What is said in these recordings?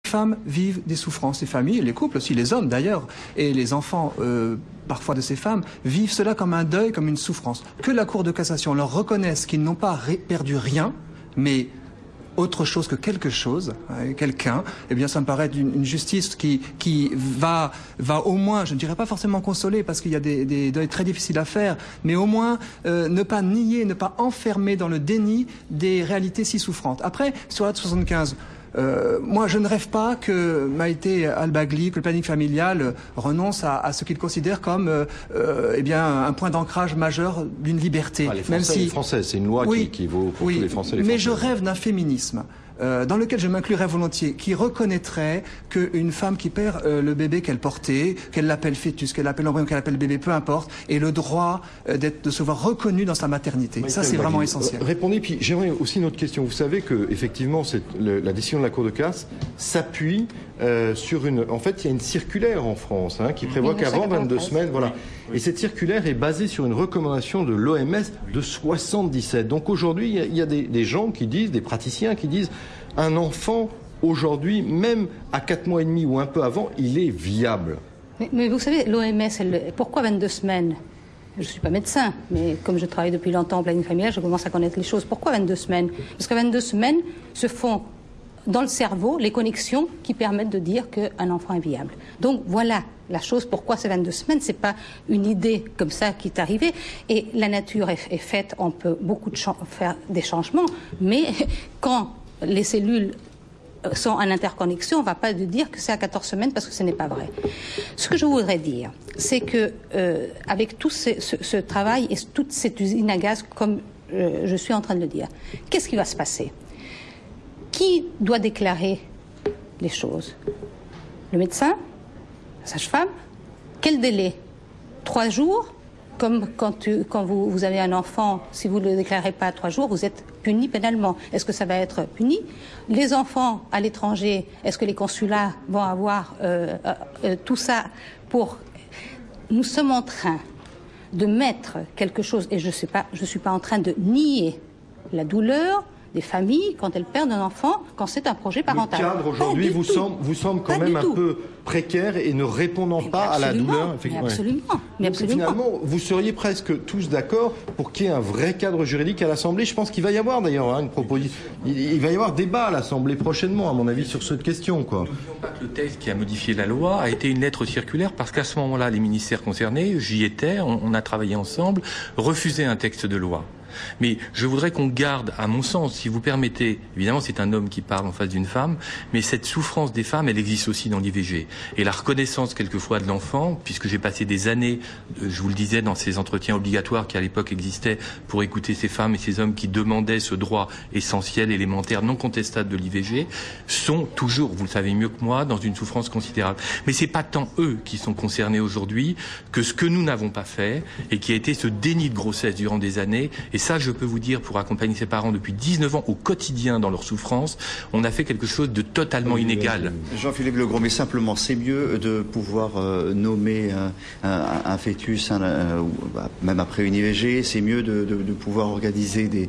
femmes vivent des souffrances, les familles, les couples aussi, les hommes d'ailleurs, et les enfants parfois de ces femmes, vivent cela comme un deuil, comme une souffrance. Que la Cour de cassation leur reconnaisse qu'ils n'ont pas perdu rien, mais autre chose que quelque chose, quelqu'un, eh bien ça me paraît une justice qui va au moins, je ne dirais pas forcément consoler parce qu'il y a des deuils très difficiles à faire, mais au moins ne pas nier, ne pas enfermer dans le déni des réalités si souffrantes. Après, sur la 75, moi, je ne rêve pas que Maïté Al-Bagli, que le planning familial renonce à ce qu'il considère comme eh bien, un point d'ancrage majeur d'une liberté. Ah, les Français, c'est une loi qui vaut pour tous les Français. Mais je rêve d'un féminisme dans lequel je m'inclurais volontiers, qui reconnaîtrait qu'une femme qui perd le bébé qu'elle portait, qu'elle l'appelle fœtus, qu'elle l'appelle embryon, qu'elle l'appelle bébé, peu importe, ait le droit de se voir reconnue dans sa maternité. Ça, c'est vraiment essentiel. Répondez, puis j'aimerais aussi une autre question. Vous savez que effectivement, la décision de la Cour de casse s'appuie sur une... En fait, il y a une circulaire en France qui prévoit qu'avant 22 semaines, voilà. Et cette circulaire est basée sur une recommandation de l'OMS de 77. Donc aujourd'hui, il y a des gens qui disent, des praticiens qui disent, un enfant aujourd'hui, même à 4 mois et demi ou un peu avant, il est viable. Mais vous savez, l'OMS, pourquoi 22 semaines ? Je ne suis pas médecin, mais comme je travaille depuis longtemps en planning familial, je commence à connaître les choses. Pourquoi 22 semaines ? Parce qu'à 22 semaines se font dans le cerveau les connexions qui permettent de dire qu'un enfant est viable. Donc voilà la chose, pourquoi c'est 22 semaines, c'est pas une idée comme ça qui est arrivée. Et la nature est faite, on peut faire des changements, mais quand les cellules sont en interconnexion, on ne va pas dire que c'est à 14 semaines parce que ce n'est pas vrai. Ce que je voudrais dire, c'est que avec tout ce travail et toute cette usine à gaz, comme je suis en train de le dire, qu'est-ce qui va se passer ? Qui doit déclarer les choses ? Le médecin ? La sage-femme ? Quel délai ? 3 jours ? Comme quand vous avez un enfant, si vous ne le déclarez pas à 3 jours, vous êtes puni pénalement. Est-ce que ça va être puni ? Les enfants à l'étranger, est-ce que les consulats vont avoir tout ça pour... Nous sommes en train de mettre quelque chose, et je suis pas en train de nier la douleur des familles quand elles perdent un enfant, quand c'est un projet parental. Le cadre aujourd'hui vous semble quand même un peu précaire et ne répondant pas à la douleur. Absolument. Mais absolument. Finalement, vous seriez presque tous d'accord pour qu'il y ait un vrai cadre juridique à l'Assemblée. Je pense qu'il va y avoir d'ailleurs une proposition. Il va y avoir débat à l'Assemblée prochainement, à mon avis, sur cette question. N'oublions pas que le texte qui a modifié la loi a été une lettre circulaire parce qu'à ce moment-là, les ministères concernés, j'y étais, on a travaillé ensemble, refusaient un texte de loi. Mais je voudrais qu'on garde, à mon sens, si vous permettez, évidemment c'est un homme qui parle en face d'une femme, mais cette souffrance des femmes, elle existe aussi dans l'IVG. Et la reconnaissance quelquefois de l'enfant, puisque j'ai passé des années, je vous le disais, dans ces entretiens obligatoires qui à l'époque existaient pour écouter ces femmes et ces hommes qui demandaient ce droit essentiel, élémentaire, non contestable de l'IVG, sont toujours, vous le savez mieux que moi, dans une souffrance considérable. Mais c'est pas tant eux qui sont concernés aujourd'hui que ce que nous n'avons pas fait et qui a été ce déni de grossesse durant des années. Et ça, je peux vous dire, pour accompagner ses parents depuis 19 ans au quotidien dans leur souffrance, on a fait quelque chose de totalement inégal. Jean-Philippe Legros, mais simplement, c'est mieux de pouvoir nommer un fœtus, même après une IVG, c'est mieux de pouvoir organiser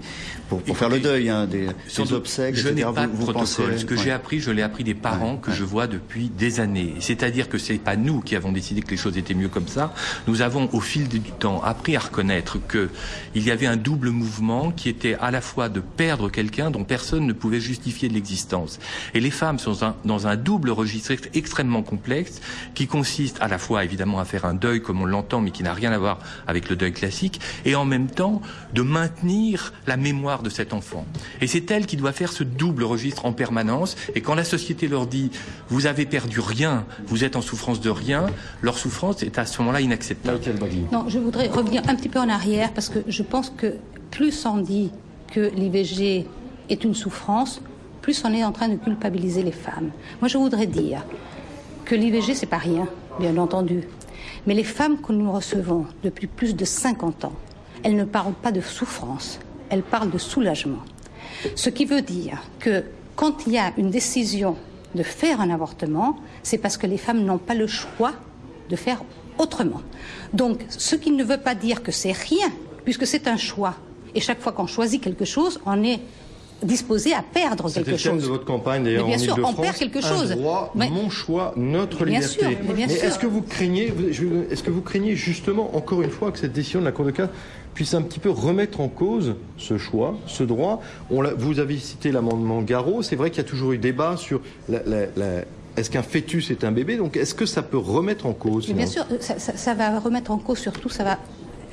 pour faire le deuil, des obsèques, je etc. n'ai pas de protocole. Ce que j'ai appris, je l'ai appris des parents que je vois depuis des années. C'est-à-dire que c'est pas nous qui avons décidé que les choses étaient mieux comme ça. Nous avons, au fil du temps, appris à reconnaître qu'il y avait un double mouvement qui était à la fois de perdre quelqu'un dont personne ne pouvait justifier de l'existence. Et les femmes sont dans un double registre extrêmement complexe qui consiste à la fois évidemment à faire un deuil comme on l'entend mais qui n'a rien à voir avec le deuil classique et en même temps de maintenir la mémoire de cet enfant. Et c'est elle qui doit faire ce double registre en permanence et quand la société leur dit vous avez perdu rien, vous êtes en souffrance de rien, leur souffrance est à ce moment-là inacceptable. Non, je voudrais revenir un petit peu en arrière parce que je pense que plus on dit que l'IVG est une souffrance, plus on est en train de culpabiliser les femmes. Moi, je voudrais dire que l'IVG, c'est pas rien, bien entendu. Mais les femmes que nous recevons depuis plus de 50 ans, elles ne parlent pas de souffrance, elles parlent de soulagement. Ce qui veut dire que quand il y a une décision de faire un avortement, c'est parce que les femmes n'ont pas le choix de faire autrement. Donc, ce qui ne veut pas dire que c'est rien, puisque c'est un choix. Et chaque fois qu'on choisit quelque chose, on est disposés à perdre quelque chose. C'était le thème de votre campagne d'ailleurs en Ile-de-France. Bien sûr, on perd quelque chose. Un droit, mon choix, notre bien liberté. Sûr, mais est-ce que vous craignez justement, encore une fois, que cette décision de la Cour de cassation puisse un petit peu remettre en cause ce choix, ce droit? Vous avez cité l'amendement Garot. C'est vrai qu'il y a toujours eu débat sur est-ce qu'un fœtus est un bébé? Donc est-ce que ça peut remettre en cause? Bien sûr, ça va remettre en cause, surtout ça va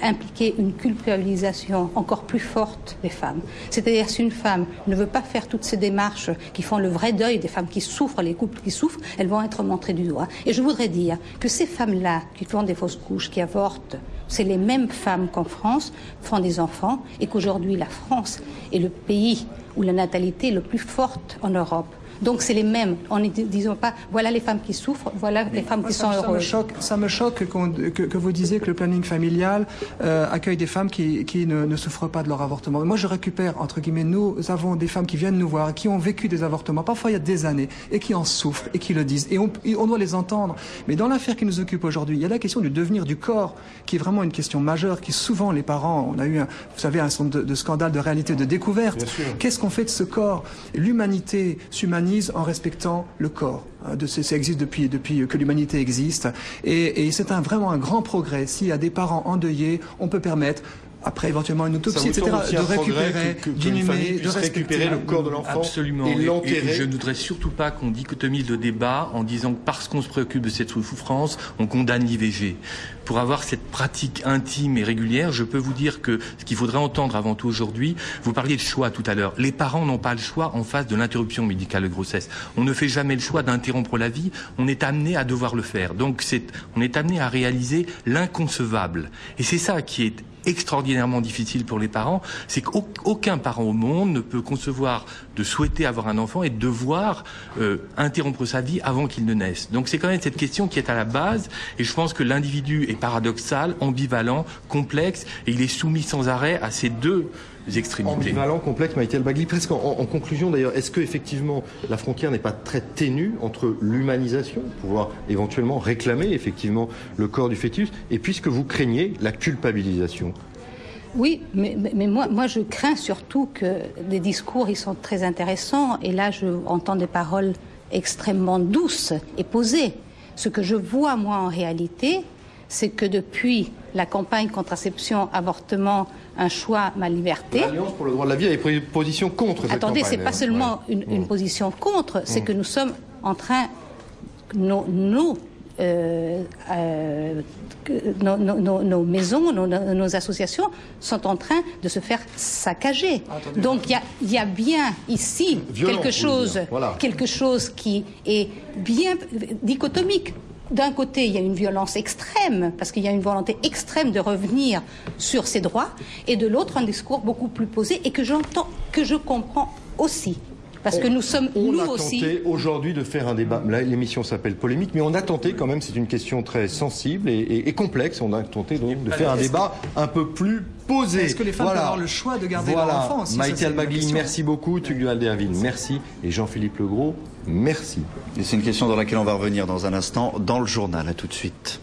impliquer une culpabilisation encore plus forte des femmes. C'est-à-dire si une femme ne veut pas faire toutes ces démarches qui font le vrai deuil des femmes qui souffrent, les couples qui souffrent, elles vont être montrées du doigt. Et je voudrais dire que ces femmes-là qui font des fausses couches, qui avortent, c'est les mêmes femmes qu'en France font des enfants et qu'aujourd'hui la France est le pays où la natalité est le plus forte en Europe. Donc c'est les mêmes. On ne disons pas voilà les femmes qui souffrent, voilà les femmes qui sont heureuses. Ça me choque que vous disiez que le planning familial accueille des femmes qui ne souffrent pas de leur avortement. Moi je récupère, entre guillemets, nous avons des femmes qui viennent nous voir, qui ont vécu des avortements, parfois il y a des années, et qui en souffrent et qui le disent. Et on doit les entendre. Mais dans l'affaire qui nous occupe aujourd'hui, il y a la question du devenir du corps, qui est vraiment une question majeure, qui souvent les parents, on a eu, vous savez, un certain nombre de scandales de réalité, de découverte. Qu'est-ce qu'on fait de ce corps? L'humanité s'humanise en respectant le corps. Ça existe depuis que l'humanité existe. Et c'est vraiment un grand progrès. S'il y a des parents endeuillés, on peut permettre, après éventuellement une autopsie, etc., de récupérer, d'inhumer, de récupérer le corps de l'enfant. Absolument. Et l'enterrer. Et je ne voudrais surtout pas qu'on dichotomise le débat en disant que parce qu'on se préoccupe de cette souffrance, on condamne l'IVG. Pour avoir cette pratique intime et régulière, je peux vous dire que ce qu'il faudrait entendre avant tout aujourd'hui, vous parliez de choix tout à l'heure. Les parents n'ont pas le choix en face de l'interruption médicale de grossesse. On ne fait jamais le choix d'interrompre la vie, on est amené à devoir le faire. Donc on est amené à réaliser l'inconcevable. Et c'est ça qui est extraordinairement difficile pour les parents, c'est qu'aucun parent au monde ne peut concevoir de souhaiter avoir un enfant et de devoir interrompre sa vie avant qu'il ne naisse. Donc c'est quand même cette question qui est à la base, et je pense que l'individu est paradoxal, ambivalent, complexe, et il est soumis sans arrêt à ces deux extrémités. Ambivalent, complexe, Maïté El Bagli. Presque en conclusion d'ailleurs, est-ce que effectivement la frontière n'est pas très ténue entre l'humanisation, pouvoir éventuellement réclamer effectivement le corps du fœtus, et puisque vous craignez la culpabilisation? Oui, mais moi je crains surtout que des discours, ils sont très intéressants, et là je entends des paroles extrêmement douces et posées. Ce que je vois moi en réalité, c'est que depuis la campagne contraception, avortement, un choix, ma liberté. L'Alliance pour le droit de la vie a pris une position contre cette campagne. Attendez, c'est pas seulement une position contre, c'est que nous sommes en train, nos maisons, nos associations sont en train de se faire saccager. Donc il y a bien ici quelque chose qui est bien dichotomique. D'un côté, il y a une violence extrême, parce qu'il y a une volonté extrême de revenir sur ces droits, et de l'autre, un discours beaucoup plus posé, et que j'entends, que je comprends aussi. Parce que nous sommes, nous aussi... On a tenté aujourd'hui de faire un débat, là l'émission s'appelle Polémique, mais on a tenté quand même, c'est une question très sensible et complexe, on a tenté donc de faire un débat un peu plus posé. Est-ce que les femmes peuvent avoir le choix de garder leur enfant aussi? Maïté El Bagli, merci beaucoup. Tugdual Derville, merci. Et Jean-Philippe Legros, merci. Et c'est une question dans laquelle on va revenir dans un instant, dans le journal. À tout de suite.